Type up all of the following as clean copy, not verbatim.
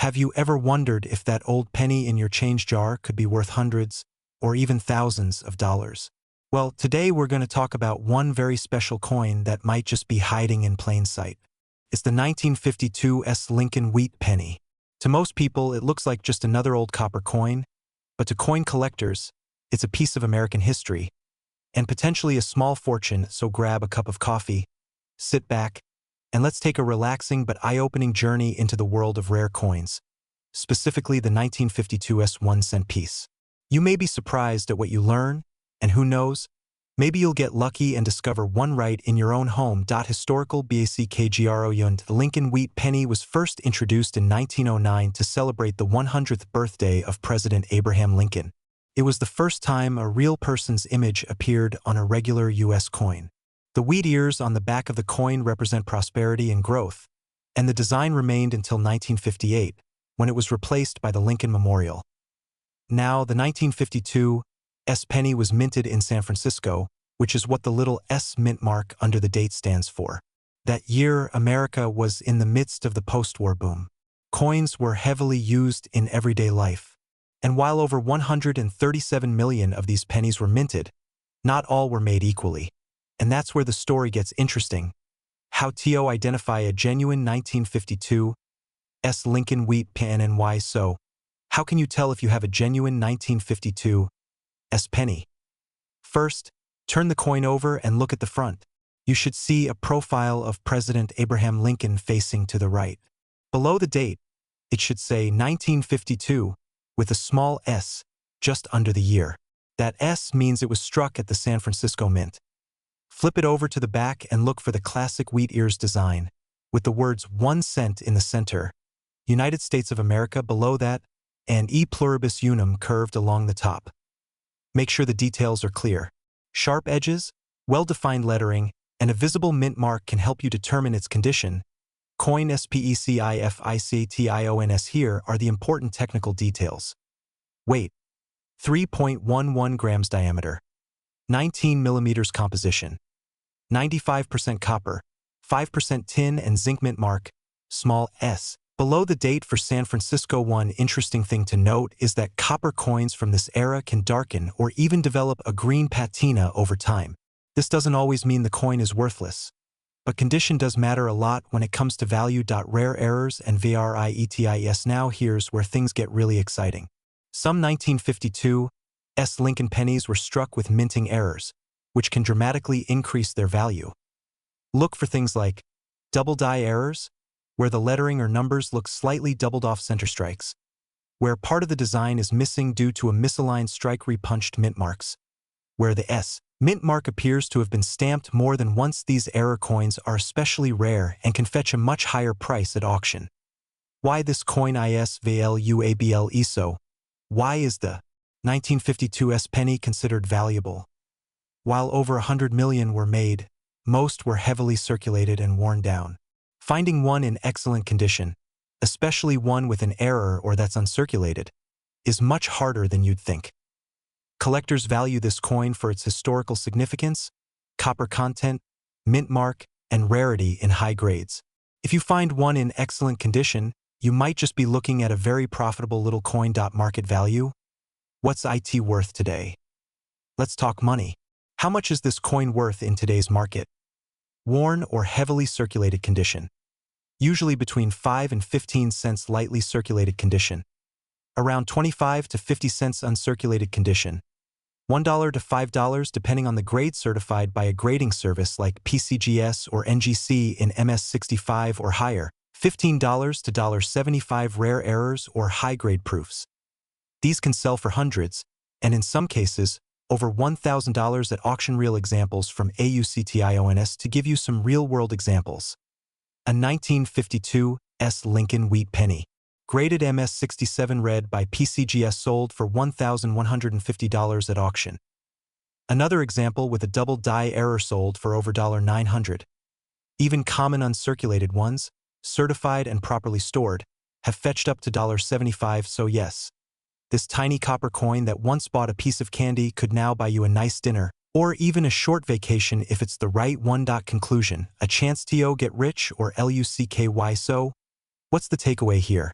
Have you ever wondered if that old penny in your change jar could be worth hundreds or even thousands of dollars? Well, today we're going to talk about one very special coin that might just be hiding in plain sight. It's the 1952 Lincoln wheat penny. To most people, it looks like just another old copper coin, but to coin collectors, it's a piece of American history and potentially a small fortune, so grab a cup of coffee, sit back, and let's take a relaxing but eye-opening journey into the world of rare coins, specifically the 1952 1-cent piece. You may be surprised at what you learn, and who knows, maybe you'll get lucky and discover one right in your own home. Historical background. The Lincoln wheat penny was first introduced in 1909 to celebrate the 100th birthday of President Abraham Lincoln. It was the first time a real person's image appeared on a regular U.S. coin. The wheat ears on the back of the coin represent prosperity and growth, and the design remained until 1958, when it was replaced by the Lincoln Memorial. Now, the 1952 penny was minted in San Francisco, which is what the little S mint mark under the date stands for. That year, America was in the midst of the post-war boom. Coins were heavily used in everyday life. And while over 137 million of these pennies were minted, not all were made equally. And that's where the story gets interesting. How to identify a genuine 1952 Lincoln wheat penny and why so? How can you tell if you have a genuine 1952 penny? First, turn the coin over and look at the front. You should see a profile of President Abraham Lincoln facing to the right. Below the date, it should say 1952 with a small s just under the year. That S means it was struck at the San Francisco Mint. Flip it over to the back and look for the classic wheat ears design, with the words 1 cent in the center, United States of America below that, and E pluribus unum curved along the top. Make sure the details are clear. Sharp edges, well-defined lettering, and a visible mint mark can help you determine its condition. Coin specifications here are the important technical details. Weight: 3.11 grams diameter. 19 millimeters composition. 95% copper, 5% tin and zinc. Mint mark, small s. Below the date for San Francisco. One interesting thing to note is that copper coins from this era can darken or even develop a green patina over time. This doesn't always mean the coin is worthless, but condition does matter a lot when it comes to value. Rare errors and varieties. Now here's where things get really exciting. Some 1952 Lincoln pennies were struck with minting errors, which can dramatically increase their value. Look for things like double die errors, where the lettering or numbers look slightly doubled off center strikes, where part of the design is missing due to a misaligned strike. Repunched mint marks, where the S mint mark appears to have been stamped more than once. These error coins are especially rare and can fetch a much higher price at auction. Why this coin is valuable? So, why is the 1952 penny considered valuable? While over 100 million were made, most were heavily circulated and worn down. Finding one in excellent condition, especially one with an error or that's uncirculated, is much harder than you'd think. Collectors value this coin for its historical significance, copper content, mint mark, and rarity in high grades. If you find one in excellent condition, you might just be looking at a very profitable little coin. Market value? What's it worth today? Let's talk money. How much is this coin worth in today's market? Worn or heavily circulated condition. Usually between 5 and 15 cents. Lightly circulated condition. Around 25 to 50 cents. Uncirculated condition. $1 to $5 depending on the grade. Certified by a grading service like PCGS or NGC in MS65 or higher. $15 to $1.75. Rare errors or high-grade proofs. These can sell for hundreds, and in some cases, over $1,000 at auction. Real examples from AUCTIONS to give you some real-world examples. A 1952 Lincoln wheat penny. Graded MS67 red by PCGS sold for $1,150 at auction. Another example with a double die error sold for over $900. Even common uncirculated ones, certified and properly stored, have fetched up to $75. So yes, this tiny copper coin that once bought a piece of candy could now buy you a nice dinner, or even a short vacation if it's the right one. Conclusion: a chance to get rich or lucky. So, what's the takeaway here?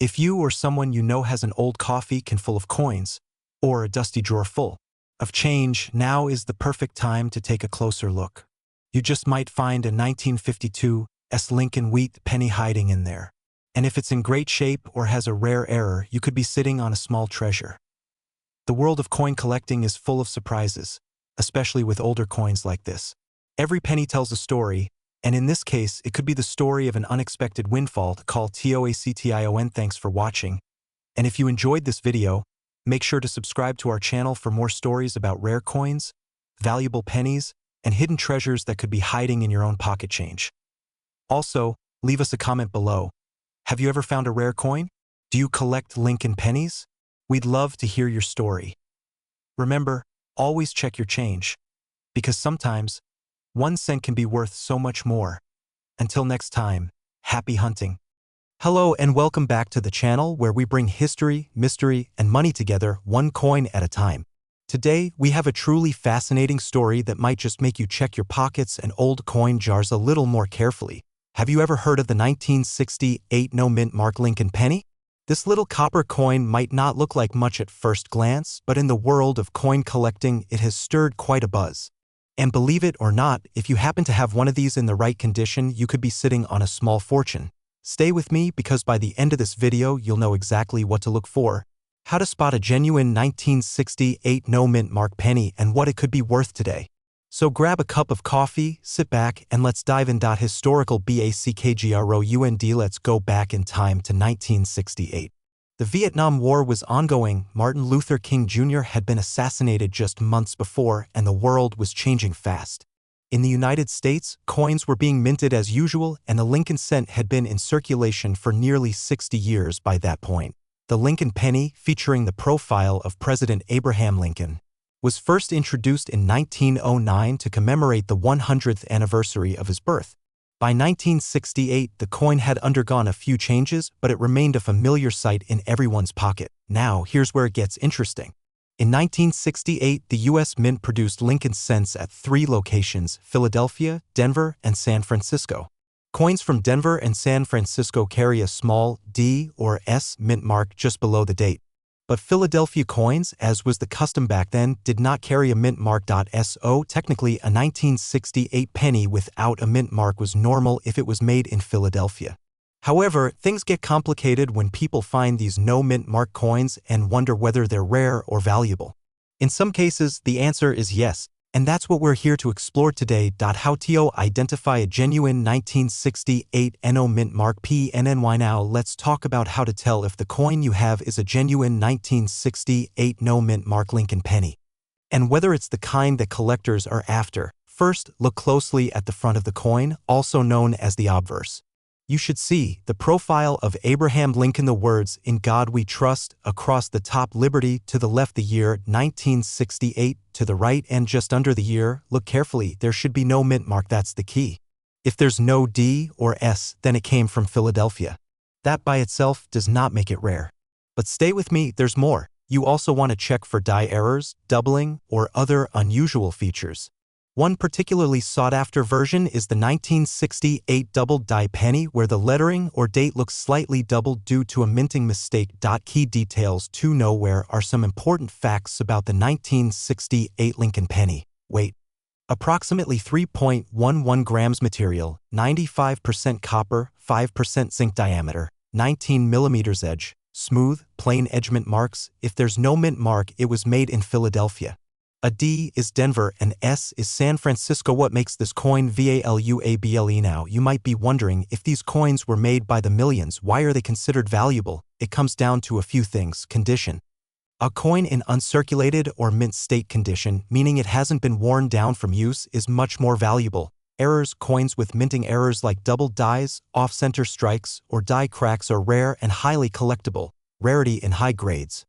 If you or someone you know has an old coffee can full of coins, or a dusty drawer full of change, now is the perfect time to take a closer look. You just might find a 1952 Lincoln wheat penny hiding in there. And if it's in great shape or has a rare error, you could be sitting on a small treasure. The world of coin collecting is full of surprises, especially with older coins like this. Every penny tells a story, and in this case, it could be the story of an unexpected windfall. Call TOACTION. Thanks for watching. And if you enjoyed this video, make sure to subscribe to our channel for more stories about rare coins, valuable pennies, and hidden treasures that could be hiding in your own pocket change. Also, leave us a comment below. Have you ever found a rare coin? Do you collect Lincoln pennies? We'd love to hear your story. Remember, always check your change, because sometimes 1 cent can be worth so much more. Until next time, happy hunting. Hello and welcome back to the channel where we bring history, mystery, and money together one coin at a time. Today, we have a truly fascinating story that might just make you check your pockets and old coin jars a little more carefully. Have you ever heard of the 1968 no-mint mark Lincoln penny? This little copper coin might not look like much at first glance, but in the world of coin collecting, it has stirred quite a buzz. And believe it or not, if you happen to have one of these in the right condition, you could be sitting on a small fortune. Stay with me because by the end of this video, you'll know exactly what to look for, how to spot a genuine 1968 no-mint mark penny, and what it could be worth today. So grab a cup of coffee, sit back, and let's dive in. Historical background. Let's go back in time to 1968. The Vietnam War was ongoing. Martin Luther King Jr. had been assassinated just months before, and the world was changing fast. In the United States, coins were being minted as usual, and the Lincoln cent had been in circulation for nearly 60 years by that point. The Lincoln penny, featuring the profile of President Abraham Lincoln, was first introduced in 1909 to commemorate the 100th anniversary of his birth. By 1968, the coin had undergone a few changes, but it remained a familiar sight in everyone's pocket. Now, here's where it gets interesting. In 1968, the U.S. Mint produced Lincoln cents at 3 locations: Philadelphia, Denver, and San Francisco. Coins from Denver and San Francisco carry a small D or S mint mark just below the date. But Philadelphia coins, as was the custom back then, did not carry a mint mark. So technically, a 1968 penny without a mint mark was normal if it was made in Philadelphia. However, things get complicated when people find these no mint mark coins and wonder whether they're rare or valuable. In some cases, the answer is yes, and that's what we're here to explore today. How to identify a genuine 1968 no mint mark PENNIES. Now let's talk about how to tell if the coin you have is a genuine 1968 no mint mark Lincoln penny, and whether it's the kind that collectors are after. First, look closely at the front of the coin, also known as the obverse. You should see the profile of Abraham Lincoln, the words "In God We Trust" across the top, Liberty to the left, the year 1968 to the right, and just under the year. Look carefully, there should be no mint mark. That's the key. If there's no D or S, then it came from Philadelphia. That by itself does not make it rare. But stay with me, there's more. You also want to check for die errors, doubling, or other unusual features. One particularly sought-after version is the 1968 doubled die penny, where the lettering or date looks slightly doubled due to a minting mistake. Key details to know: where are some important facts about the 1968 Lincoln penny. Weight: approximately 3.11 grams. Material: 95% copper, 5% zinc. Diameter: 19 millimeters. Edge: smooth, plain edge. Mint marks: if there's no mint mark, it was made in Philadelphia. A D is Denver and S is San Francisco. What makes this coin valuable? Now, you might be wondering, if these coins were made by the millions, why are they considered valuable? It comes down to a few things. Condition: a coin in uncirculated or mint state condition, meaning it hasn't been worn down from use, is much more valuable. Errors: coins with minting errors like doubled dies, off-center strikes, or die cracks are rare and highly collectible. Rarity in high grades: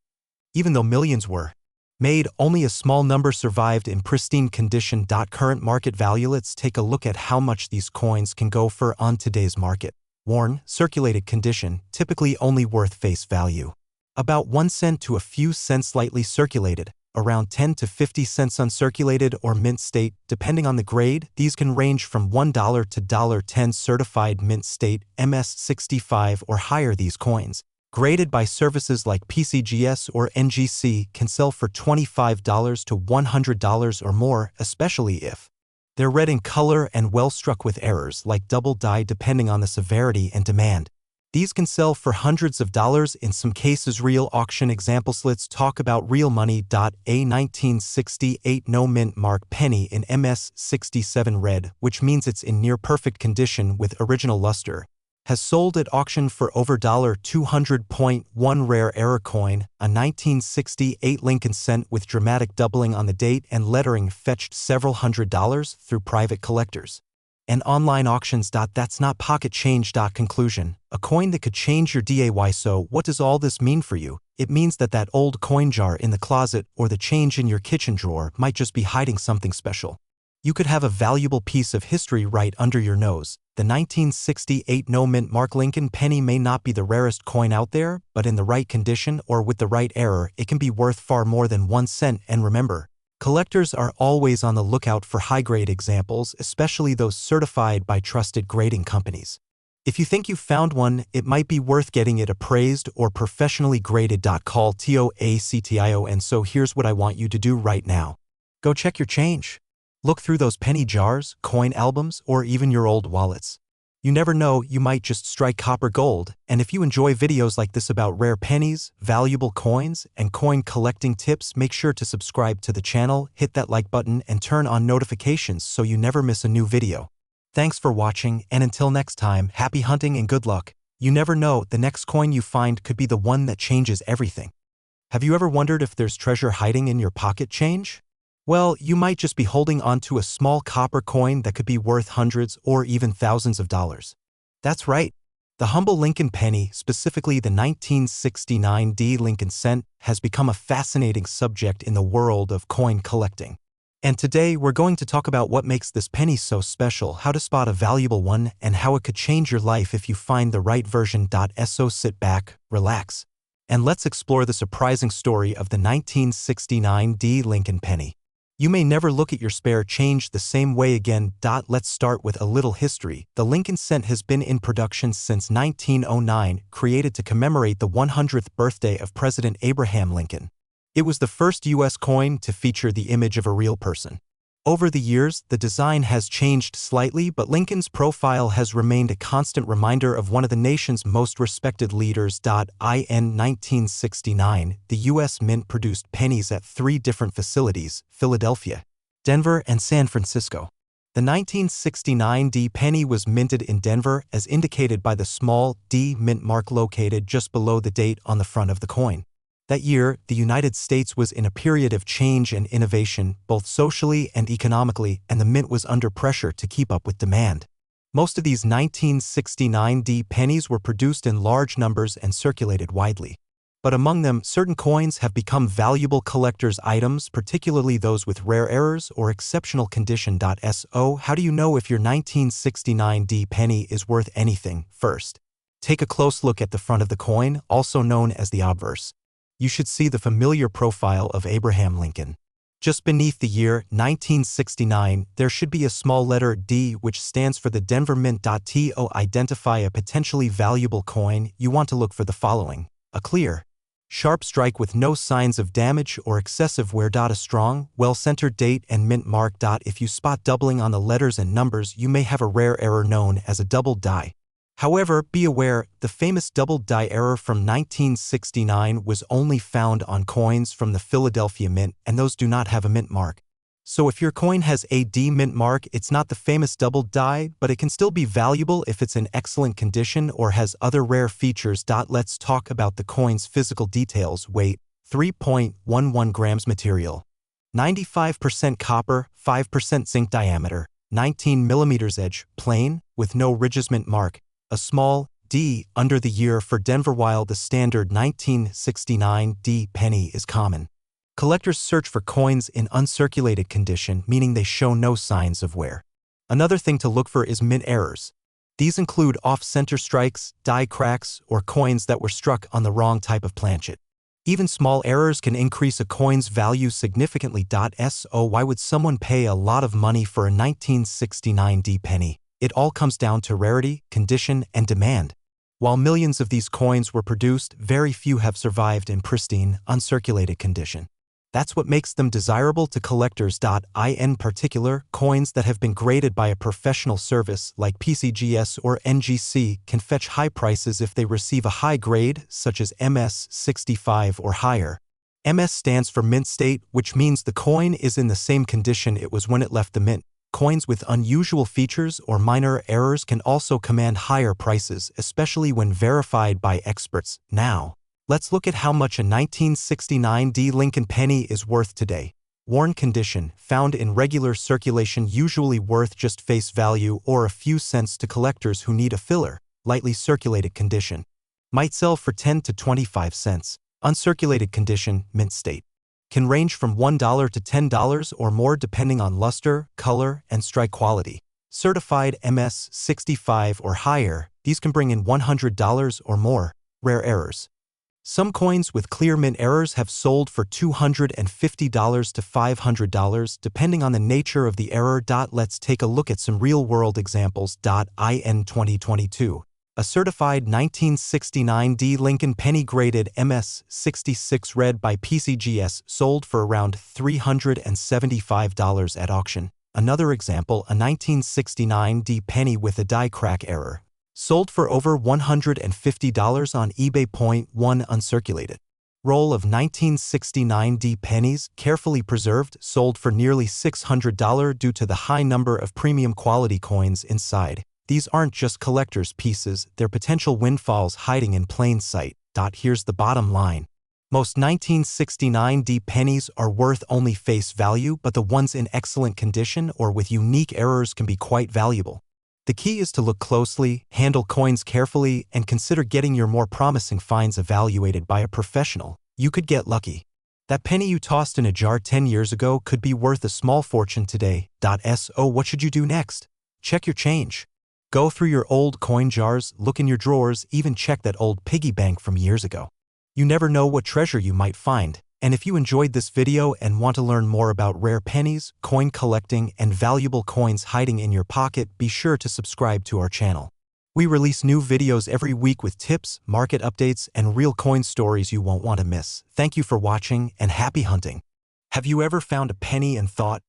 even though millions were made, only a small number survived in pristine condition. Current market value: let's take a look at how much these coins can go for on today's market. Worn, circulated condition, typically only worth face value about 1 cent to a few cents. Slightly circulated, around 10 to 50 cents. Uncirculated or mint state, depending on the grade, these can range from $1 to $1.10. Certified mint state, MS 65 or higher. These coins graded by services like PCGS or NGC, can sell for $25 to $100 or more, especially if they're red in color and well struck with errors like double die depending on the severity and demand. These can sell for hundreds of dollars in some cases. Real auction examples. Let's talk about real money. A 1968 no mint mark penny in MS67 red, which means it's in near perfect condition with original luster, has sold at auction for over $200.1. Rare error coin, a 1968 Lincoln cent with dramatic doubling on the date and lettering, fetched several $100s through private collectors and online auctions. That's not pocket change. Conclusion: a coin that could change your day. So what does all this mean for you? It means that old coin jar in the closet or the change in your kitchen drawer might just be hiding something special. You could have a valuable piece of history right under your nose. The 1968 no mint mark Lincoln penny may not be the rarest coin out there, but in the right condition or with the right error, it can be worth far more than 1 cent. And remember, collectors are always on the lookout for high-grade examples, especially those certified by trusted grading companies. If you think you found one, it might be worth getting it appraised or professionally graded. Call TOACTIO. And so here's what I want you to do right now. Go check your change. Look through those penny jars, coin albums, or even your old wallets. You never know, you might just strike copper gold. And if you enjoy videos like this about rare pennies, valuable coins, and coin collecting tips, make sure to subscribe to the channel, hit that like button, and turn on notifications so you never miss a new video. Thanks for watching, and until next time, happy hunting and good luck. You never know, the next coin you find could be the one that changes everything. Have you ever wondered if there's treasure hiding in your pocket change? Well, you might just be holding onto a small copper coin that could be worth hundreds or even thousands of dollars. That's right. The humble Lincoln penny, specifically the 1969 Lincoln cent, has become a fascinating subject in the world of coin collecting. And today we're going to talk about what makes this penny so special, how to spot a valuable one, and how it could change your life if you find the right version. So sit back, relax, and let's explore the surprising story of the 1969 Lincoln penny. You may never look at your spare change the same way again. Let's start with a little history. The Lincoln cent has been in production since 1909, created to commemorate the 100th birthday of President Abraham Lincoln. It was the first U.S. coin to feature the image of a real person. Over the years, the design has changed slightly, but Lincoln's profile has remained a constant reminder of one of the nation's most respected leaders. In 1969, the U.S. Mint produced pennies at 3 different facilities: Philadelphia, Denver, and San Francisco. The 1969 penny was minted in Denver, as indicated by the small D mint mark located just below the date on the front of the coin. That year, the United States was in a period of change and innovation, both socially and economically, and the mint was under pressure to keep up with demand. Most of these 1969 pennies were produced in large numbers and circulated widely. But among them, certain coins have become valuable collector's items, particularly those with rare errors or exceptional condition. So, how do you know if your 1969 penny is worth anything? First, take a close look at the front of the coin, also known as the obverse. You should see the familiar profile of Abraham Lincoln. Just beneath the year 1969, there should be a small letter D, which stands for the Denver Mint. To identify a potentially valuable coin, you want to look for the following: a clear, sharp strike with no signs of damage or excessive wear. A strong, well-centered date and mint mark. If you spot doubling on the letters and numbers, you may have a rare error known as a double die. However, be aware, the famous double die error from 1969 was only found on coins from the Philadelphia Mint, and those do not have a mint mark. So if your coin has a D mint mark, it's not the famous double die, but it can still be valuable if it's in excellent condition or has other rare features. Let's talk about the coin's physical details. Weight: 3.11 grams. Material: 95% copper, 5% zinc. Diameter: 19 millimeters. Edge: plain, with no ridges. Mint mark: a small D under the year for Denver. While the standard 1969 penny is common, collectors search for coins in uncirculated condition, meaning they show no signs of wear. Another thing to look for is mint errors. These include off-center strikes, die cracks, or coins that were struck on the wrong type of planchet. Even small errors can increase a coin's value significantly. So why would someone pay a lot of money for a 1969 penny? It all comes down to rarity, condition, and demand. While millions of these coins were produced, very few have survived in pristine, uncirculated condition. That's what makes them desirable to collectors. In particular, coins that have been graded by a professional service like PCGS or NGC can fetch high prices if they receive a high grade, such as MS65 or higher. MS stands for mint state, which means the coin is in the same condition it was when it left the mint. Coins with unusual features or minor errors can also command higher prices, especially when verified by experts. Now, let's look at how much a 1969 D Lincoln penny is worth today. Worn condition, found in regular circulation, usually worth just face value or a few cents to collectors who need a filler. Lightly circulated condition might sell for 10 to 25 cents. Uncirculated condition, mint state, can range from $1 to $10 or more depending on luster, color, and strike quality. Certified MS65 or higher, these can bring in $100 or more. Rare errors. Some coins with clear mint errors have sold for $250 to $500 depending on the nature of the error. Let's take a look at some real-world examples. In 2022, a certified 1969 D Lincoln penny graded MS66 read by PCGS sold for around $375 at auction. Another example, a 1969 D penny with a die crack error, sold for over $150 on eBay. 1 Uncirculated roll of 1969 D pennies, carefully preserved, sold for nearly $600 due to the high number of premium quality coins inside. These aren't just collector's pieces, they're potential windfalls hiding in plain sight. Here's the bottom line. Most 1969 D pennies are worth only face value, but the ones in excellent condition or with unique errors can be quite valuable. The key is to look closely, handle coins carefully, and consider getting your more promising finds evaluated by a professional. You could get lucky. That penny you tossed in a jar 10 years ago could be worth a small fortune today. So what should you do next? Check your change. Go through your old coin jars, look in your drawers, even check that old piggy bank from years ago. You never know what treasure you might find. And if you enjoyed this video and want to learn more about rare pennies, coin collecting, and valuable coins hiding in your pocket, be sure to subscribe to our channel. We release new videos every week with tips, market updates, and real coin stories you won't want to miss. Thank you for watching and happy hunting. Have you ever found a penny and thought,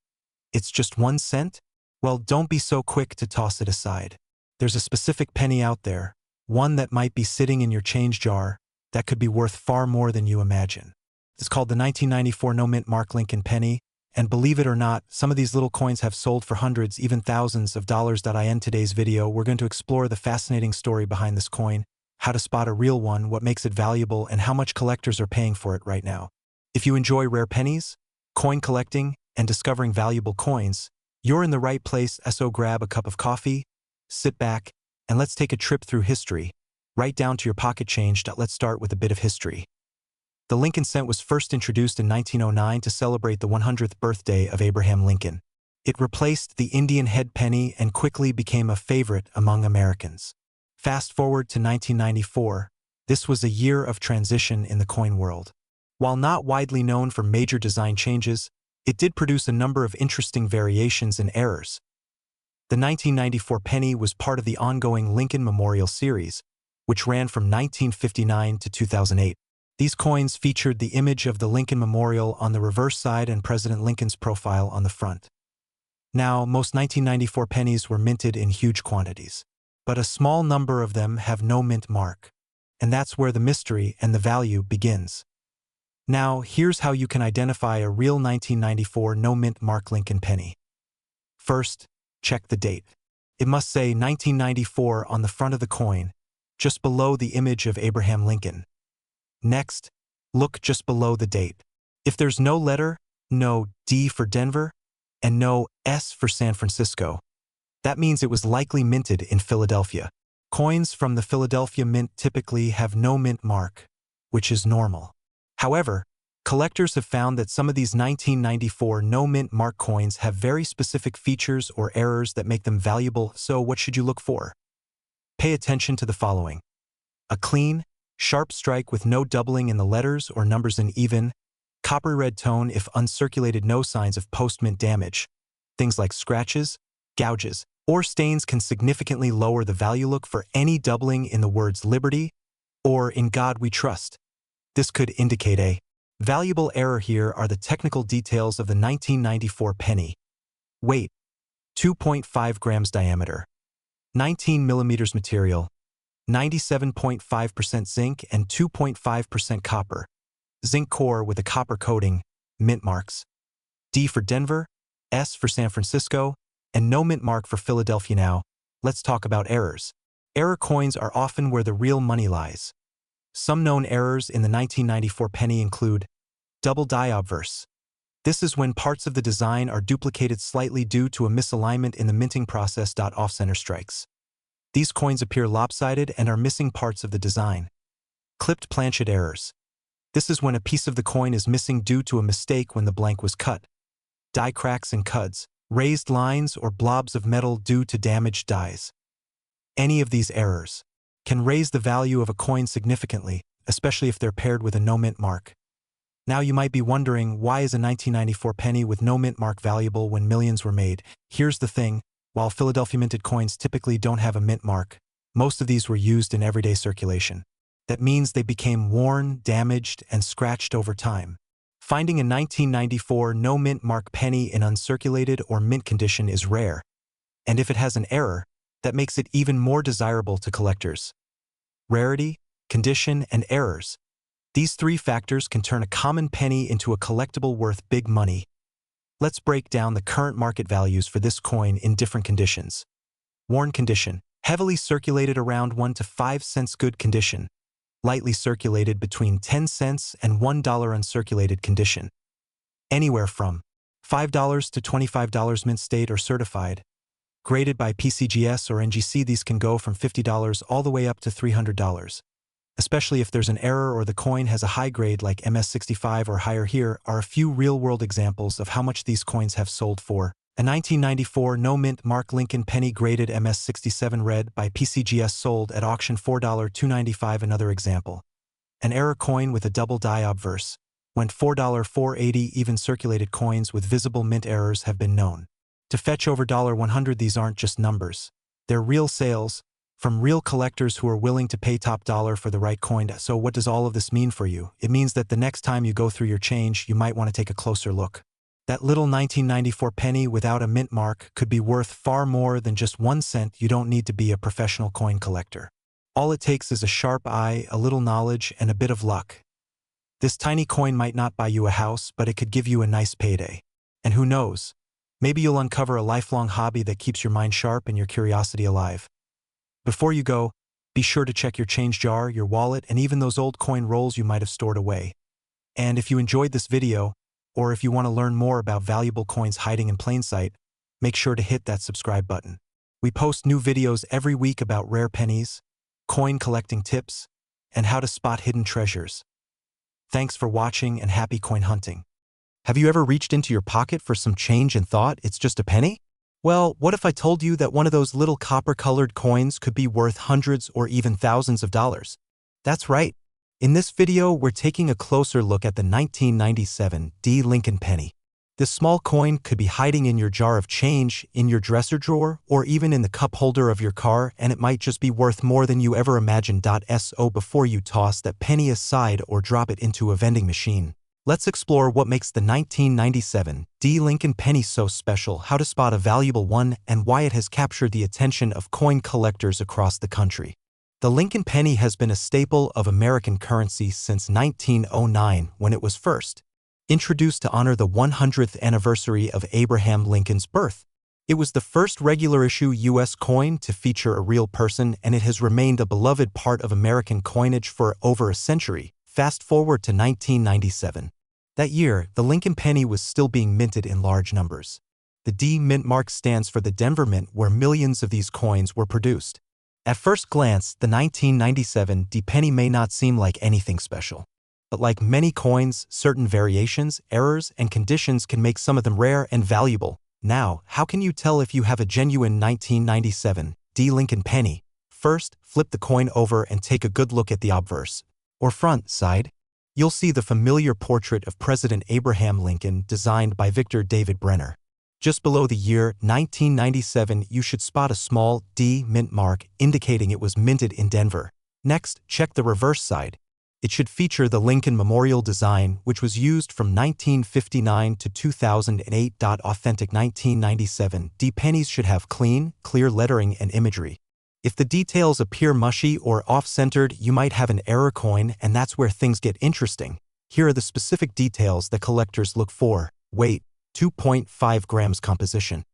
it's just 1 cent? Well, don't be so quick to toss it aside. There's a specific penny out there, one that might be sitting in your change jar, that could be worth far more than you imagine. It's called the 1994 No Mint Mark Lincoln penny, and believe it or not, some of these little coins have sold for hundreds, even thousands of dollars. In today's video, we're going to explore the fascinating story behind this coin, how to spot a real one, what makes it valuable, and how much collectors are paying for it right now. If you enjoy rare pennies, coin collecting, and discovering valuable coins, you're in the right place. So grab a cup of coffee, sit back, and let's take a trip through history, right down to your pocket change. Let's start with a bit of history. The Lincoln cent was first introduced in 1909 to celebrate the 100th birthday of Abraham Lincoln. It replaced the Indian head penny and quickly became a favorite among Americans. Fast forward to 1994, this was a year of transition in the coin world. While not widely known for major design changes, it did produce a number of interesting variations and errors. The 1994 penny was part of the ongoing Lincoln Memorial Series, which ran from 1959 to 2008. These coins featured the image of the Lincoln Memorial on the reverse side and President Lincoln's profile on the front. Now, most 1994 pennies were minted in huge quantities, but a small number of them have no mint mark, and that's where the mystery and the value begins. Now, here's how you can identify a real 1994 no mint mark Lincoln penny. First, check the date. It must say 1994 on the front of the coin, just below the image of Abraham Lincoln. Next, look just below the date. If there's no letter, no D for Denver, and no S for San Francisco, that means it was likely minted in Philadelphia. Coins from the Philadelphia Mint typically have no mint mark, which is normal. However, collectors have found that some of these 1994 no mint mark coins have very specific features or errors that make them valuable. So what should you look for? Pay attention to the following. A clean, sharp strike with no doubling in the letters or numbers, in even, copper red tone if uncirculated, no signs of post-mint damage. Things like scratches, gouges, or stains can significantly lower the value. Look for any doubling in the words liberty or in God we trust. This could indicate a valuable error. Here are the technical details of the 1994 penny. Weight, 2.5 grams diameter, 19 millimeters material, 97.5% zinc and 2.5% copper. Zinc core with a copper coating, mint marks. D for Denver, S for San Francisco, and no mint mark for Philadelphia. Now, let's talk about errors. Error coins are often where the real money lies. Some known errors in the 1994 penny include double die obverse. This is when parts of the design are duplicated slightly due to a misalignment in the minting process. Off-center strikes. These coins appear lopsided and are missing parts of the design. Clipped planchet errors. This is when a piece of the coin is missing due to a mistake when the blank was cut. Die cracks and cuds, raised lines or blobs of metal due to damaged dies. Any of these errors can raise the value of a coin significantly, especially if they're paired with a no mint mark. Now you might be wondering, why is a 1994 penny with no mint mark valuable when millions were made? Here's the thing, while Philadelphia minted coins typically don't have a mint mark, most of these were used in everyday circulation. That means they became worn, damaged, and scratched over time. Finding a 1994 no mint mark penny in uncirculated or mint condition is rare, and if it has an error, that makes it even more desirable to collectors. Rarity, condition, and errors. These three factors can turn a common penny into a collectible worth big money. Let's break down the current market values for this coin in different conditions. Worn condition, heavily circulated around 1 to 5 cents. Good condition, lightly circulated between 10 cents and $1. Uncirculated condition, anywhere from $5 to $25. Mint state or certified. Graded by PCGS or NGC, these can go from $50 all the way up to $300. Especially if there's an error or the coin has a high grade like MS65 or higher. Here are a few real-world examples of how much these coins have sold for. A 1994 no mint mark Lincoln penny graded MS67 red by PCGS sold at auction $4.295. Another example. An error coin with a double die obverse went $4.480. Even circulated coins with visible mint errors have been known to fetch over $100. These aren't just numbers. They're real sales from real collectors who are willing to pay top dollar for the right coin. So what does all of this mean for you? It means that the next time you go through your change, you might want to take a closer look. That little 1994 penny without a mint mark could be worth far more than just 1 cent. You don't need to be a professional coin collector. All it takes is a sharp eye, a little knowledge, and a bit of luck. This tiny coin might not buy you a house, but it could give you a nice payday. And who knows? Maybe you'll uncover a lifelong hobby that keeps your mind sharp and your curiosity alive. Before you go, be sure to check your change jar, your wallet, and even those old coin rolls you might have stored away. And if you enjoyed this video, or if you want to learn more about valuable coins hiding in plain sight, make sure to hit that subscribe button. We post new videos every week about rare pennies, coin collecting tips, and how to spot hidden treasures. Thanks for watching and happy coin hunting. Have you ever reached into your pocket for some change and thought it's just a penny? Well, what if I told you that one of those little copper-colored coins could be worth hundreds or even thousands of dollars? That's right. In this video, we're taking a closer look at the 1997 D. Lincoln penny. This small coin could be hiding in your jar of change, in your dresser drawer, or even in the cup holder of your car, and it might just be worth more than you ever imagined. So before you toss that penny aside or drop it into a vending machine, let's explore what makes the 1997 D. Lincoln penny so special, how to spot a valuable one, and why it has captured the attention of coin collectors across the country. The Lincoln penny has been a staple of American currency since 1909, when it was first introduced to honor the 100th anniversary of Abraham Lincoln's birth. It was the first regular-issue U.S. coin to feature a real person, and it has remained a beloved part of American coinage for over a century. Fast forward to 1997. That year, the Lincoln penny was still being minted in large numbers. The D mint mark stands for the Denver Mint, where millions of these coins were produced. At first glance, the 1997 D penny may not seem like anything special. But like many coins, certain variations, errors, and conditions can make some of them rare and valuable. Now, how can you tell if you have a genuine 1997 D Lincoln penny? First, flip the coin over and take a good look at the obverse, or front side. You'll see the familiar portrait of President Abraham Lincoln designed by Victor David Brenner. Just below the year 1997, you should spot a small D mint mark indicating it was minted in Denver. Next, check the reverse side. It should feature the Lincoln Memorial design, which was used from 1959 to 2008. Authentic 1997 D pennies should have clean, clear lettering and imagery. If the details appear mushy or off-centered, you might have an error coin, and that's where things get interesting. Here are the specific details that collectors look for. Weight, 2.5 grams composition.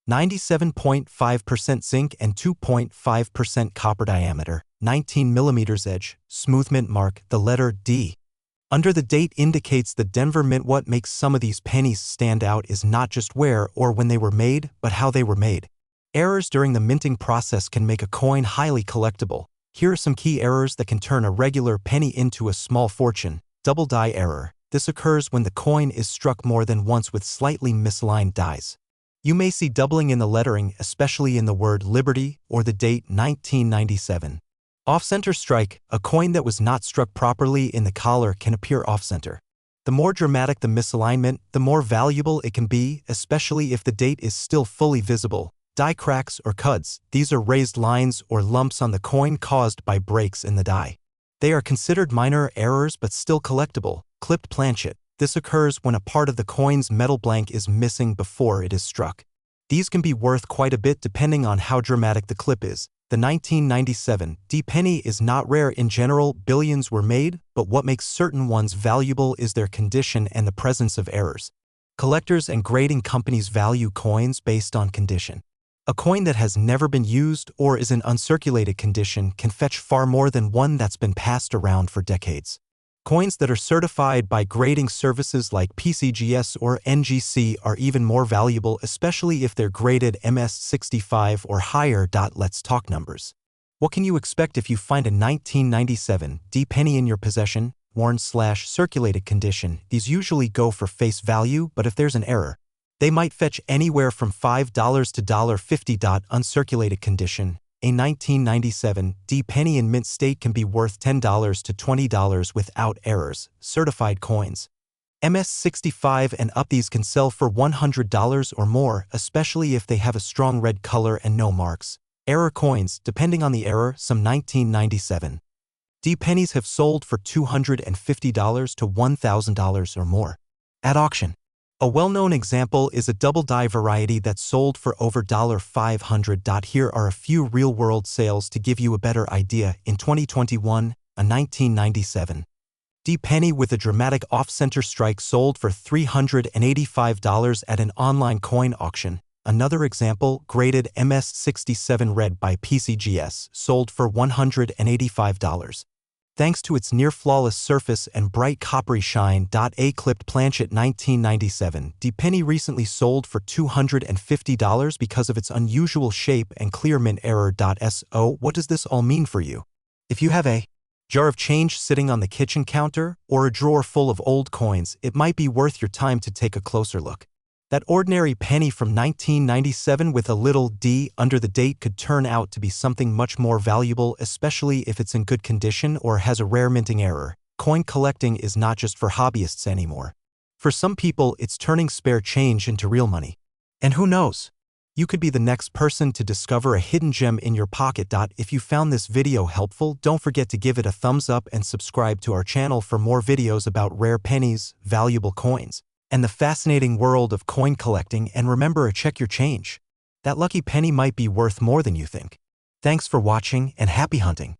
97.5% zinc and 2.5% copper diameter. 19 millimeters edge, smooth mint mark, the letter D. Under the date indicates the Denver Mint. What makes some of these pennies stand out is not just where or when they were made, but how they were made. Errors during the minting process can make a coin highly collectible. Here are some key errors that can turn a regular penny into a small fortune. Double die error. This occurs when the coin is struck more than once with slightly misaligned dies. You may see doubling in the lettering, especially in the word Liberty or the date 1997. Off-center strike. A coin that was not struck properly in the collar can appear off-center. The more dramatic the misalignment, the more valuable it can be, especially if the date is still fully visible. Die cracks or cuds. These are raised lines or lumps on the coin caused by breaks in the die. They are considered minor errors but still collectible. Clipped planchet. This occurs when a part of the coin's metal blank is missing before it is struck. These can be worth quite a bit depending on how dramatic the clip is. The 1997 D penny is not rare in general. Billions were made, but what makes certain ones valuable is their condition and the presence of errors. Collectors and grading companies value coins based on condition. A coin that has never been used or is in uncirculated condition can fetch far more than one that's been passed around for decades. Coins that are certified by grading services like PCGS or NGC are even more valuable, especially if they're graded MS65 or higher. Let's talk numbers. What can you expect if you find a 1997 D penny in your possession, worn/circulated condition? These usually go for face value, but if there's an error, they might fetch anywhere from $5 to $50. Uncirculated condition. A 1997 D penny in mint state can be worth $10 to $20 without errors. Certified coins. MS65 and up, these can sell for $100 or more, especially if they have a strong red color and no marks. Error coins. Depending on the error, some 1997 D pennies have sold for $250 to $1,000 or more. At auction. A well-known example is a double die variety that sold for over $500. Here are a few real-world sales to give you a better idea. In 2021, a 1997 D penny with a dramatic off-center strike sold for $385 at an online coin auction. Another example, graded MS67 red by PCGS, sold for $185. Thanks to its near-flawless surface and bright coppery shine. A clipped planchet 1997 D penny recently sold for $250 because of its unusual shape and clear mint error. So what does this all mean for you? If you have a jar of change sitting on the kitchen counter or a drawer full of old coins, it might be worth your time to take a closer look. That ordinary penny from 1997 with a little D under the date could turn out to be something much more valuable, especially if it's in good condition or has a rare minting error. Coin collecting is not just for hobbyists anymore. For some people, it's turning spare change into real money. And who knows? You could be the next person to discover a hidden gem in your pocket. If you found this video helpful, don't forget to give it a thumbs up and subscribe to our channel for more videos about rare pennies, valuable coins, and the fascinating world of coin collecting. And remember to check your change. That lucky penny might be worth more than you think. Thanks for watching and happy hunting.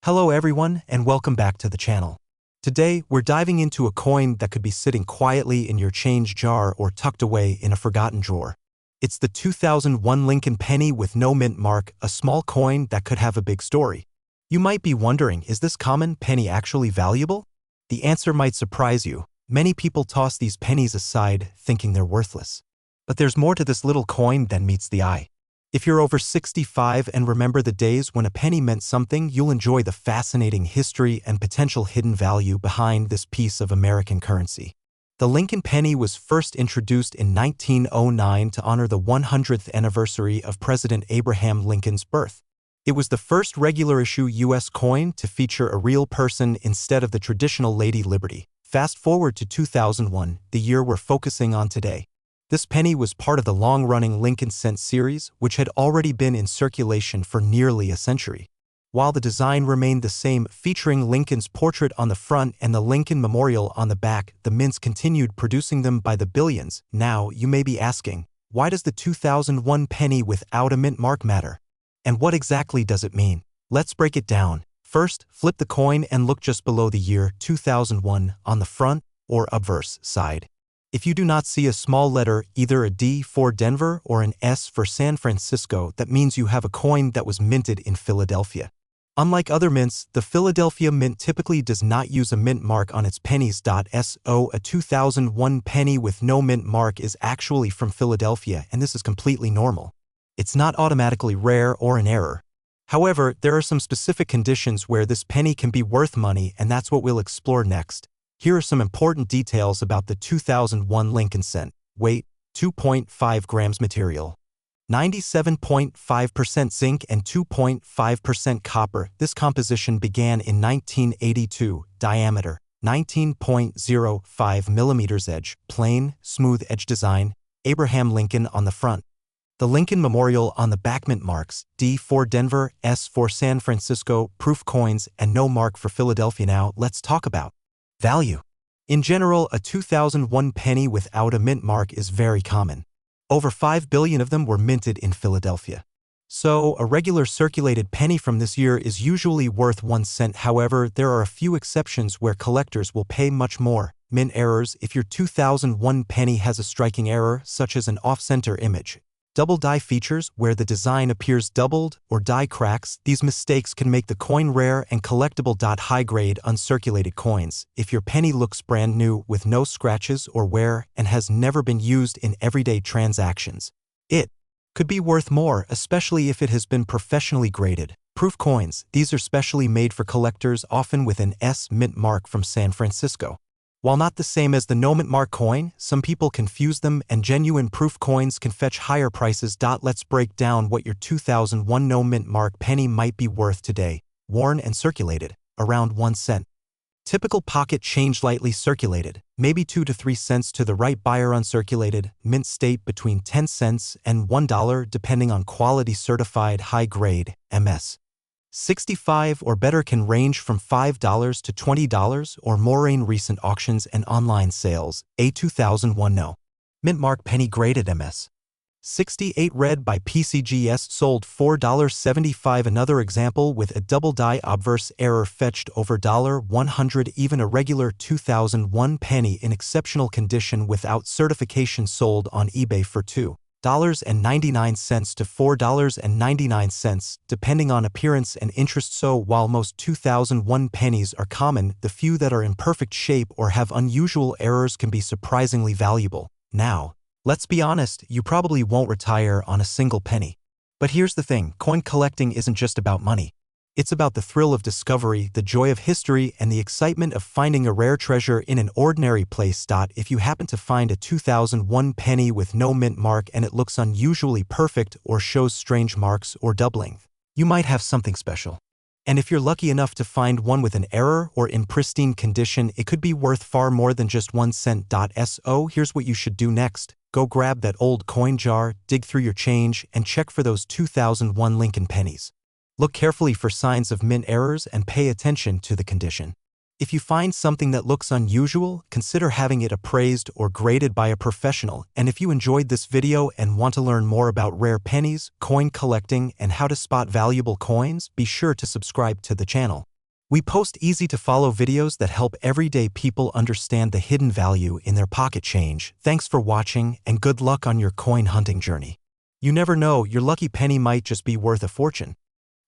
Hello everyone and welcome back to the channel. Today, we're diving into a coin that could be sitting quietly in your change jar or tucked away in a forgotten drawer. It's the 2001 Lincoln penny with no mint mark, a small coin that could have a big story. You might be wondering, is this common penny actually valuable? The answer might surprise you. Many people toss these pennies aside, thinking they're worthless. But there's more to this little coin than meets the eye. If you're over 65 and remember the days when a penny meant something, you'll enjoy the fascinating history and potential hidden value behind this piece of American currency. The Lincoln penny was first introduced in 1909 to honor the 100th anniversary of President Abraham Lincoln's birth. It was the first regular-issue U.S. coin to feature a real person instead of the traditional Lady Liberty. Fast forward to 2001, the year we're focusing on today. This penny was part of the long-running Lincoln cent series, which had already been in circulation for nearly a century. While the design remained the same, featuring Lincoln's portrait on the front and the Lincoln Memorial on the back, the mints continued producing them by the billions. Now, you may be asking, why does the 2001 penny without a mint mark matter? And what exactly does it mean? Let's break it down. First, flip the coin and look just below the year 2001 on the front or obverse side. If you do not see a small letter, either a D for Denver or an S for San Francisco, that means you have a coin that was minted in Philadelphia. Unlike other mints, the Philadelphia Mint typically does not use a mint mark on its pennies. So a 2001 penny with no mint mark is actually from Philadelphia, and this is completely normal. It's not automatically rare or an error. However, there are some specific conditions where this penny can be worth money, and that's what we'll explore next. Here are some important details about the 2001 Lincoln cent. Weight, 2.5 grams material. 97.5% zinc and 2.5% copper. This composition began in 1982. Diameter, 19.05 millimeters. Edge, plain, smooth edge design. Abraham Lincoln on the front. The Lincoln Memorial on the back. Mint marks, D for Denver, S for San Francisco, proof coins, and no mark for Philadelphia. Now, let's talk about value. In general, a 2001 penny without a mint mark is very common. Over 5 billion of them were minted in Philadelphia. So, a regular circulated penny from this year is usually worth 1 cent. However, there are a few exceptions where collectors will pay much more. Mint errors. If your 2001 penny has a striking error, such as an off-center image, double die features where the design appears doubled, or die cracks, these mistakes can make the coin rare and collectible. High-grade uncirculated coins. If your penny looks brand new with no scratches or wear and has never been used in everyday transactions, it could be worth more, especially if it has been professionally graded. Proof coins. These are specially made for collectors, often with an S mint mark from San Francisco. While not the same as the no mint mark coin, some people confuse them, and genuine proof coins can fetch higher prices. Let's break down what your 2001 no mint mark penny might be worth today. Worn and circulated, around 1 cent. Typical pocket change, lightly circulated, maybe 2 to 3 cents to the right. Buyer uncirculated, mint state between 10 cents and $1 depending on quality. Certified high grade, MS 65 or better, can range from $5 to $20 or more. In recent auctions and online sales, a 2001 no mint mark penny graded MS 68 read by PCGS sold $4.75. Another example with a double die obverse error fetched over $100. Even a regular 2001 penny in exceptional condition without certification sold on eBay for $2.99 to $4.99, depending on appearance and interest. So while most 2001 pennies are common, the few that are in perfect shape or have unusual errors can be surprisingly valuable. Now, let's be honest, you probably won't retire on a single penny. But here's the thing, coin collecting isn't just about money. It's about the thrill of discovery, the joy of history, and the excitement of finding a rare treasure in an ordinary place. If you happen to find a 2001 penny with no mint mark and it looks unusually perfect or shows strange marks or doubling, you might have something special. And if you're lucky enough to find one with an error or in pristine condition, it could be worth far more than just 1 cent. So here's what you should do next. Go grab that old coin jar, dig through your change, and check for those 2001 Lincoln pennies. Look carefully for signs of mint errors and pay attention to the condition. If you find something that looks unusual, consider having it appraised or graded by a professional. And if you enjoyed this video and want to learn more about rare pennies, coin collecting, and how to spot valuable coins, be sure to subscribe to the channel. We post easy-to-follow videos that help everyday people understand the hidden value in their pocket change. Thanks for watching, and good luck on your coin hunting journey. You never know, your lucky penny might just be worth a fortune.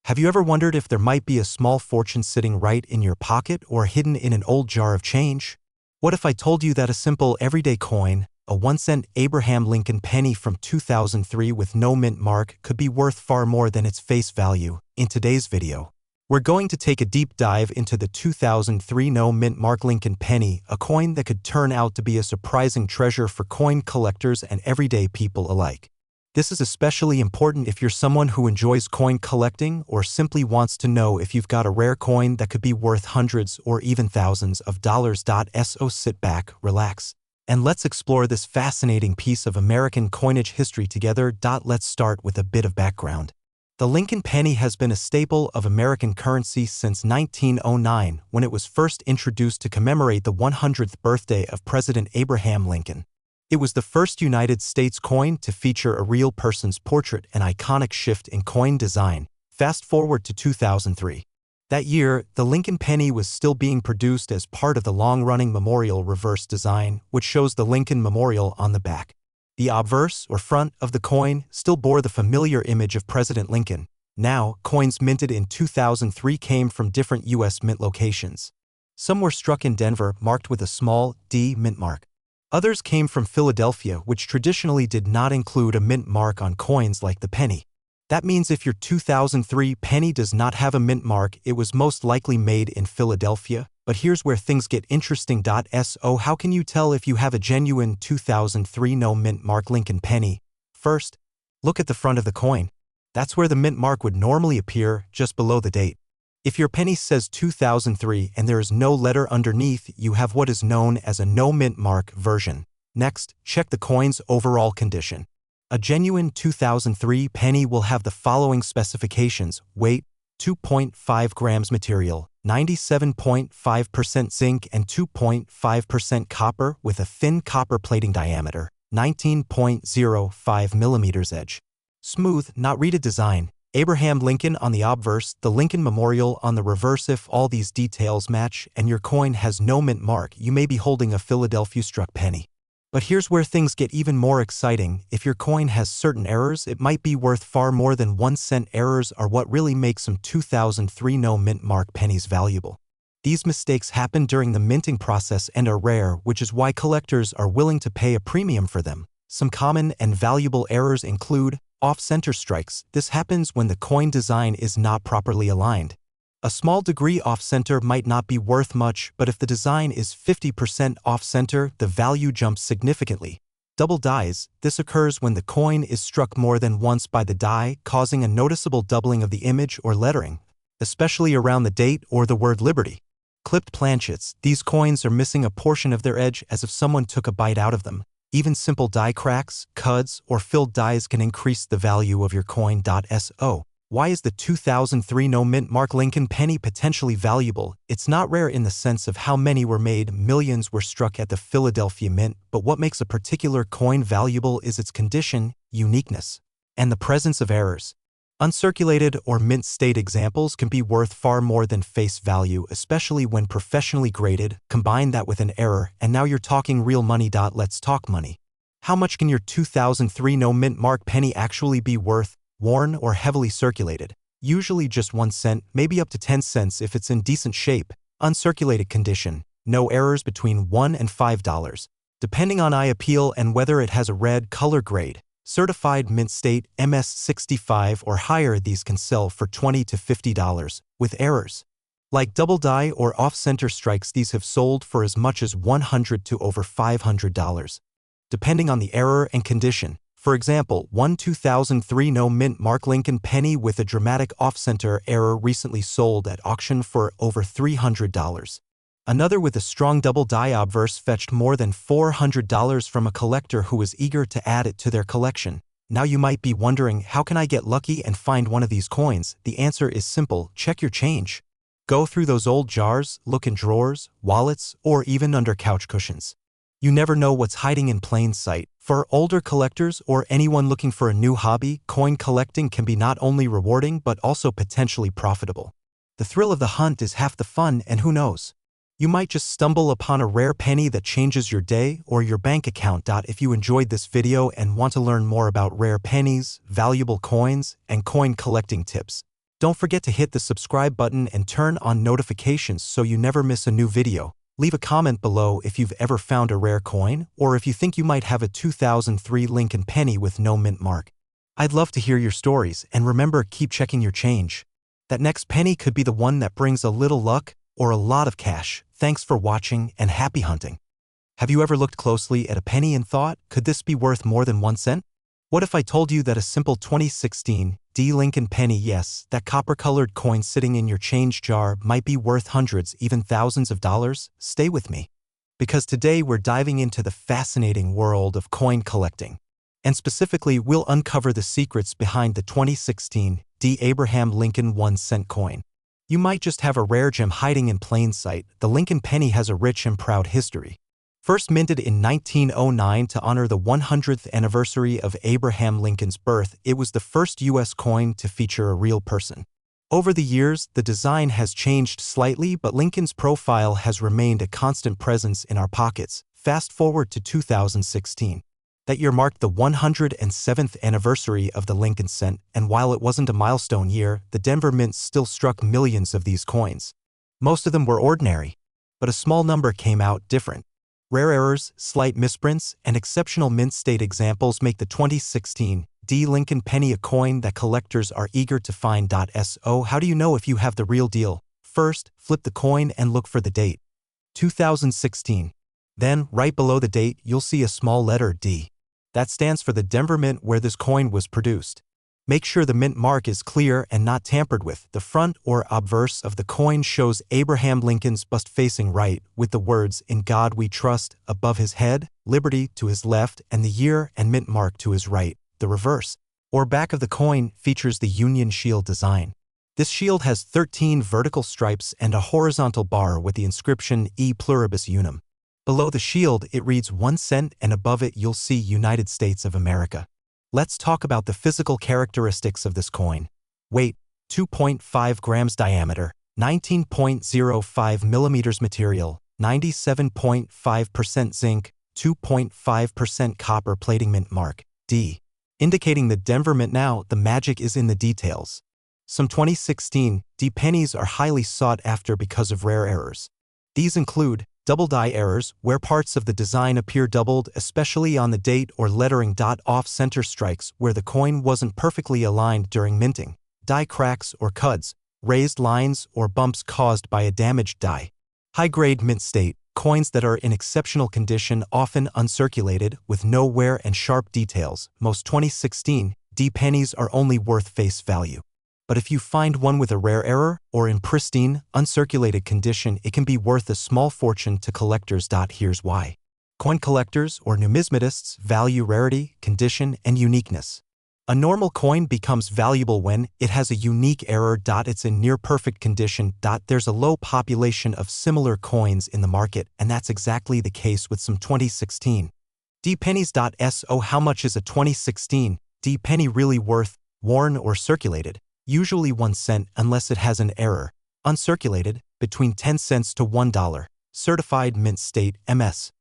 Have you ever wondered if there might be a small fortune sitting right in your pocket or hidden in an old jar of change? What if I told you that a simple everyday coin, a 1 cent Abraham Lincoln penny from 2003 with no mint mark, could be worth far more than its face value? In today's video, we're going to take a deep dive into the 2003 no mint mark Lincoln penny, a coin that could turn out to be a surprising treasure for coin collectors and everyday people alike. This is especially important if you're someone who enjoys coin collecting or simply wants to know if you've got a rare coin that could be worth hundreds or even thousands of dollars. So sit back, relax, And let's explore this fascinating piece of American coinage history together. Let's start with a bit of background. The Lincoln penny has been a staple of American currency since 1909, when it was first introduced to commemorate the 100th birthday of President Abraham Lincoln. It was the first United States coin to feature a real person's portrait, an iconic shift in coin design. Fast forward to 2003. That year, the Lincoln penny was still being produced as part of the long-running memorial reverse design, which shows the Lincoln Memorial on the back. The obverse, or front, of the coin still bore the familiar image of President Lincoln. Now, coins minted in 2003 came from different U.S. mint locations. Some were struck in Denver, marked with a small D mint mark. Others came from Philadelphia, which traditionally did not include a mint mark on coins like the penny. That means if your 2003 penny does not have a mint mark, it was most likely made in Philadelphia. But here's where things get interesting. So how can you tell if you have a genuine 2003 no mint mark Lincoln penny? First, look at the front of the coin. That's where the mint mark would normally appear, just below the date. If your penny says 2003 and there is no letter underneath, you have what is known as a no mint mark version. Next, check the coin's overall condition. A genuine 2003 penny will have the following specifications: weight, 2.5 grams material, 97.5% zinc and 2.5% copper with a thin copper plating diameter, 19.05 millimeters edge. Smooth, not reeded design. Abraham Lincoln on the obverse, the Lincoln Memorial on the reverse. If all these details match and your coin has no mint mark, you may be holding a Philadelphia struck penny. But here's where things get even more exciting. If your coin has certain errors, it might be worth far more than 1 cent. Errors are what really make some 2003 no mint mark pennies valuable. These mistakes happen during the minting process and are rare, which is why collectors are willing to pay a premium for them. Some common and valuable errors include off-center strikes. This happens when the coin design is not properly aligned. A small degree off-center might not be worth much, but if the design is 50% off-center, the value jumps significantly. Double dies. This occurs when the coin is struck more than once by the die, causing a noticeable doubling of the image or lettering, especially around the date or the word Liberty. Clipped planchets. These coins are missing a portion of their edge as if someone took a bite out of them. Even simple die cracks, cuds, or filled dies can increase the value of your coin. So, why is the 2003 no mint mark Lincoln penny potentially valuable? It's not rare in the sense of how many were made. Millions were struck at the Philadelphia Mint, but what makes a particular coin valuable is its condition, uniqueness, and the presence of errors. Uncirculated or mint state examples can be worth far more than face value, especially when professionally graded. Combine that with an error, and now you're talking real money. Let's talk money. How much can your 2003 no mint mark penny actually be worth? Worn or heavily circulated? Usually just 1 cent, maybe up to 10 cents if it's in decent shape. Uncirculated condition. No errors, between $1 and $5. Depending on eye appeal and whether it has a red color grade. Certified mint state, MS65 or higher, these can sell for $20 to $50. With errors like double die or off-center strikes, these have sold for as much as $100 to over $500. Depending on the error and condition. For example, one 2003 no mint mark Lincoln penny with a dramatic off-center error recently sold at auction for over $300. Another with a strong double die obverse fetched more than $400 from a collector who was eager to add it to their collection. Now you might be wondering, how can I get lucky and find one of these coins? The answer is simple: check your change. Go through those old jars, look in drawers, wallets, or even under couch cushions. You never know what's hiding in plain sight. For older collectors or anyone looking for a new hobby, coin collecting can be not only rewarding but also potentially profitable. The thrill of the hunt is half the fun, and who knows? You might just stumble upon a rare penny that changes your day or your bank account. If you enjoyed this video and want to learn more about rare pennies, valuable coins, and coin collecting tips, don't forget to hit the subscribe button and turn on notifications so you never miss a new video. Leave a comment below if you've ever found a rare coin, or if you think you might have a 2003 Lincoln penny with no mint mark. I'd love to hear your stories, and remember, keep checking your change. That next penny could be the one that brings a little luck or a lot of cash. Thanks for watching, and happy hunting. Have you ever looked closely at a penny and thought, could this be worth more than 1 cent? What if I told you that a simple 2016 D Lincoln penny, yes, that copper-colored coin sitting in your change jar, might be worth hundreds, even thousands of dollars? Stay with me. because today we're diving into the fascinating world of coin collecting. And specifically, we'll uncover the secrets behind the 2016 D. Abraham Lincoln 1-cent coin. You might just have a rare gem hiding in plain sight. The Lincoln penny has a rich and proud history. First minted in 1909 to honor the 100th anniversary of Abraham Lincoln's birth, it was the first U.S. coin to feature a real person. Over the years, the design has changed slightly, but Lincoln's profile has remained a constant presence in our pockets. Fast forward to 2016. That year marked the 107th anniversary of the Lincoln cent, and while it wasn't a milestone year, the Denver Mint still struck millions of these coins. Most of them were ordinary, but a small number came out different. Rare errors, slight misprints, and exceptional mint state examples make the 2016 D. Lincoln penny a coin that collectors are eager to find. So how do you know if you have the real deal? First, flip the coin and look for the date. 2016. Then, right below the date, you'll see a small letter D. That stands for the Denver Mint where this coin was produced. Make sure the mint mark is clear and not tampered with. The front or obverse of the coin shows Abraham Lincoln's bust facing right, with the words "In God We Trust" above his head, "Liberty" to his left, and the year and mint mark to his right. The reverse, or back of the coin, features the Union Shield design. This shield has 13 vertical stripes and a horizontal bar with the inscription E Pluribus Unum. Below the shield, it reads 1 cent, and above it you'll see United States of America. Let's talk about the physical characteristics of this coin. Weight, 2.5 grams diameter, 19.05 millimeters material, 97.5% zinc, 2.5% copper plating mint mark, D. Indicating the Denver Mint. Now, the magic is in the details. Some 2016 D pennies are highly sought after because of rare errors. These include double die errors, where parts of the design appear doubled, especially on the date or lettering. Off-center strikes, where the coin wasn't perfectly aligned during minting. Die cracks or cuds, raised lines or bumps caused by a damaged die. High-grade mint state, coins that are in exceptional condition, often uncirculated, with no wear and sharp details. Most 2016 D pennies are only worth face value. But if you find one with a rare error, or in pristine, uncirculated condition, it can be worth a small fortune to collectors. Here's why. Coin collectors, or numismatists, value rarity, condition, and uniqueness. A normal coin becomes valuable when it has a unique error. It's in near-perfect condition. There's a low population of similar coins in the market, and that's exactly the case with some 2016 D pennies. So how much is a 2016 D penny really worth, worn or circulated? Usually 1 cent unless it has an error. Uncirculated, between 10 cents to $1. Certified mint state, MS.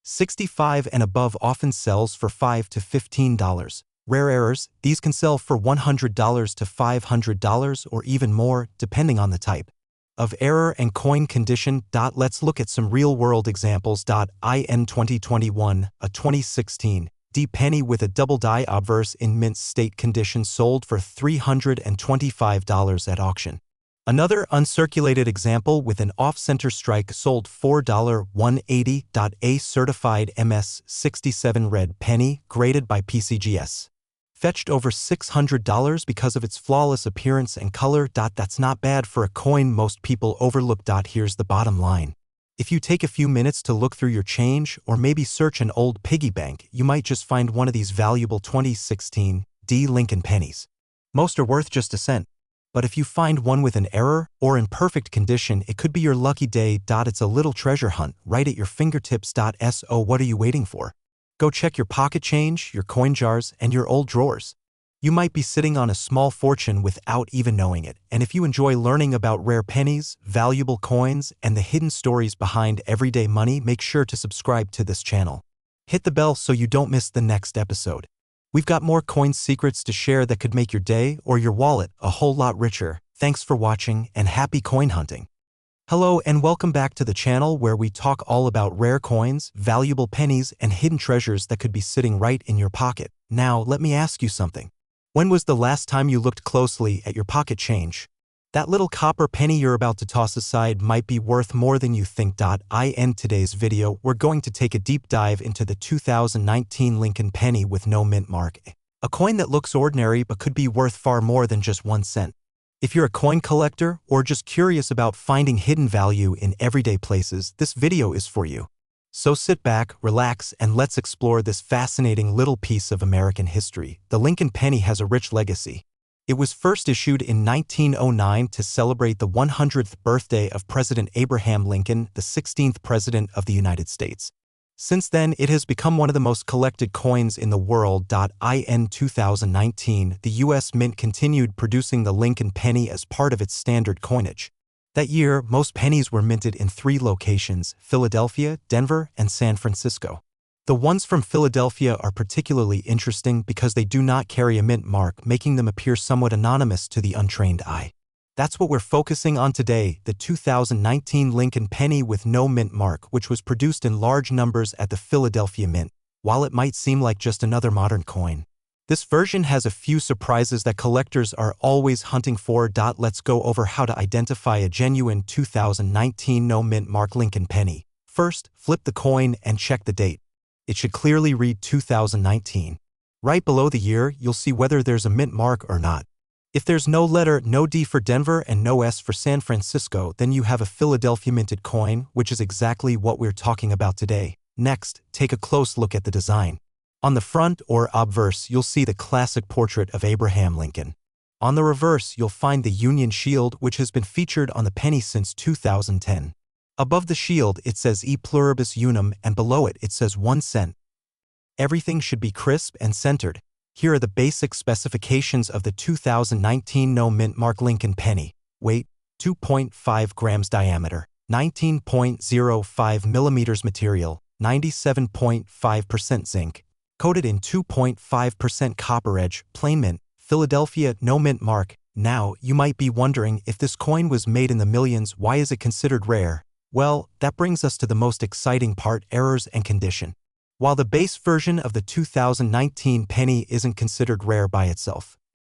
65 and above often sells for $5 to $15. Rare errors, these can sell for $100 to $500 or even more, depending on the type of error and coin condition. Let's look at some real-world examples. In 2021, a 2016 D penny with a double die obverse in mint state condition sold for $325 at auction. Another uncirculated example with an off-center strike sold $4.180. A certified MS 67 red penny, graded by PCGS. Fetched over $600 because of its flawless appearance and color. That's not bad for a coin most people overlook. Here's the bottom line. If you take a few minutes to look through your change, or maybe search an old piggy bank, you might just find one of these valuable 2016 D. Lincoln pennies. Most are worth just a cent. But if you find one with an error, or in perfect condition, it could be your lucky day. It's a little treasure hunt, right at your fingertips. So what are you waiting for? Go check your pocket change, your coin jars, and your old drawers. You might be sitting on a small fortune without even knowing it. And if you enjoy learning about rare pennies, valuable coins, and the hidden stories behind everyday money, make sure to subscribe to this channel. Hit the bell so you don't miss the next episode. We've got more coin secrets to share that could make your day or your wallet a whole lot richer. Thanks for watching, and happy coin hunting. Hello and welcome back to the channel where we talk all about rare coins, valuable pennies, and hidden treasures that could be sitting right in your pocket. Now, let me ask you something. When was the last time you looked closely at your pocket change? That little copper penny you're about to toss aside might be worth more than you think. In today's video, we're going to take a deep dive into the 2019 Lincoln penny with no mint mark. A coin that looks ordinary but could be worth far more than just 1 cent. If you're a coin collector or just curious about finding hidden value in everyday places, this video is for you. So sit back, relax, and let's explore this fascinating little piece of American history. The Lincoln penny has a rich legacy. It was first issued in 1909 to celebrate the 100th birthday of President Abraham Lincoln, the 16th President of the United States. Since then, it has become one of the most collected coins in the world. In 2019, the U.S. Mint continued producing the Lincoln penny as part of its standard coinage. That year, most pennies were minted in 3 locations: Philadelphia, Denver, and San Francisco. The ones from Philadelphia are particularly interesting because they do not carry a mint mark, making them appear somewhat anonymous to the untrained eye. That's what we're focusing on today, the 2019 Lincoln penny with no mint mark, which was produced in large numbers at the Philadelphia Mint. While it might seem like just another modern coin, this version has a few surprises that collectors are always hunting for. Let's go over how to identify a genuine 2019 no mint mark Lincoln penny. First, flip the coin and check the date. It should clearly read 2019. Right below the year, you'll see whether there's a mint mark or not. If there's no letter, no D for Denver, and no S for San Francisco, then you have a Philadelphia minted coin, which is exactly what we're talking about today. Next, take a close look at the design. On the front or obverse, you'll see the classic portrait of Abraham Lincoln. On the reverse, you'll find the Union Shield, which has been featured on the penny since 2010. Above the shield, it says E pluribus unum, and below it says 1 cent. Everything should be crisp and centered. Here are the basic specifications of the 2019 no mint mark Lincoln penny. Weight, 2.5 grams diameter, 19.05 millimeters material, 97.5% zinc. Coated in 2.5% copper edge, plain mint, Philadelphia no mint mark. Now, you might be wondering, if this coin was made in the millions, why is it considered rare? Well, that brings us to the most exciting part: errors and condition. While the base version of the 2019 penny isn't considered rare by itself,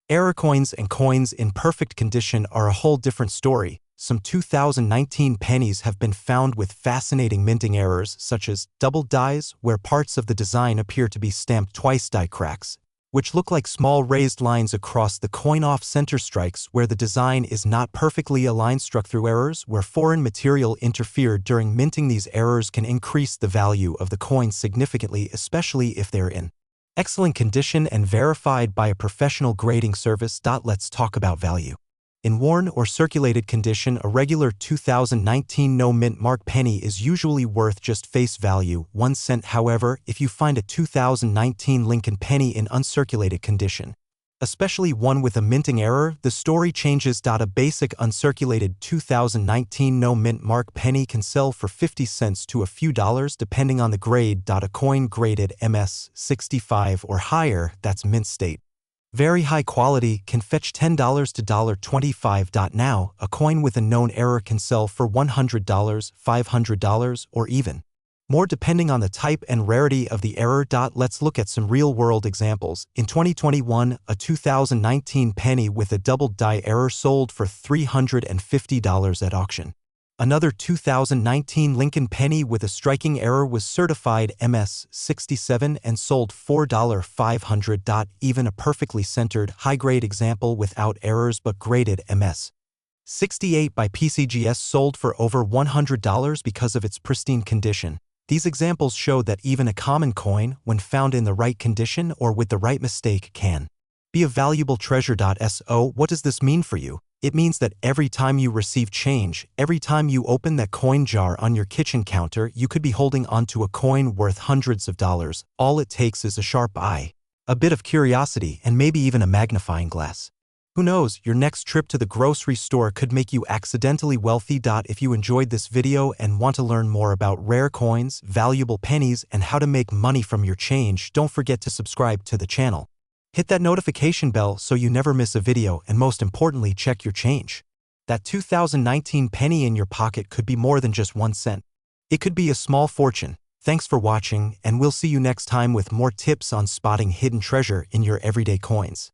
error coins and coins in perfect condition are a whole different story. Some 2019 pennies have been found with fascinating minting errors, such as double dies, where parts of the design appear to be stamped twice, die cracks, which look like small raised lines across the coin, off-center strikes where the design is not perfectly aligned, struck through errors where foreign material interfered during minting. These errors can increase the value of the coin significantly, especially if they're in excellent condition and verified by a professional grading service. Let's talk about value. In worn or circulated condition, a regular 2019 no mint mark penny is usually worth just face value, 1 cent. However, if you find a 2019 Lincoln penny in uncirculated condition, especially one with a minting error, the story changes. A basic uncirculated 2019 no mint mark penny can sell for 50 cents to a few dollars depending on the grade. A coin graded MS 65 or higher, that's mint state, very high quality, can fetch $10 to $25. Now, a coin with a known error can sell for $100, $500, or even more depending on the type and rarity of the error. Let's look at some real-world examples. In 2021, a 2019 penny with a double die error sold for $350 at auction. Another 2019 Lincoln penny with a striking error was certified MS 67 and sold $4,500. Even a perfectly centered, high-grade example without errors but graded MS 68 by PCGS sold for over $100 because of its pristine condition. These examples show that even a common coin, when found in the right condition or with the right mistake, can be a valuable treasure. So, what does this mean for you? It means that every time you receive change, every time you open that coin jar on your kitchen counter, you could be holding onto a coin worth hundreds of dollars. All it takes is a sharp eye, a bit of curiosity, and maybe even a magnifying glass. Who knows, your next trip to the grocery store could make you accidentally wealthy. If you enjoyed this video and want to learn more about rare coins, valuable pennies, and how to make money from your change, don't forget to subscribe to the channel. Hit that notification bell so you never miss a video, and most importantly, check your change. That 2019 penny in your pocket could be more than just 1 cent. It could be a small fortune. Thanks for watching, and we'll see you next time with more tips on spotting hidden treasure in your everyday coins.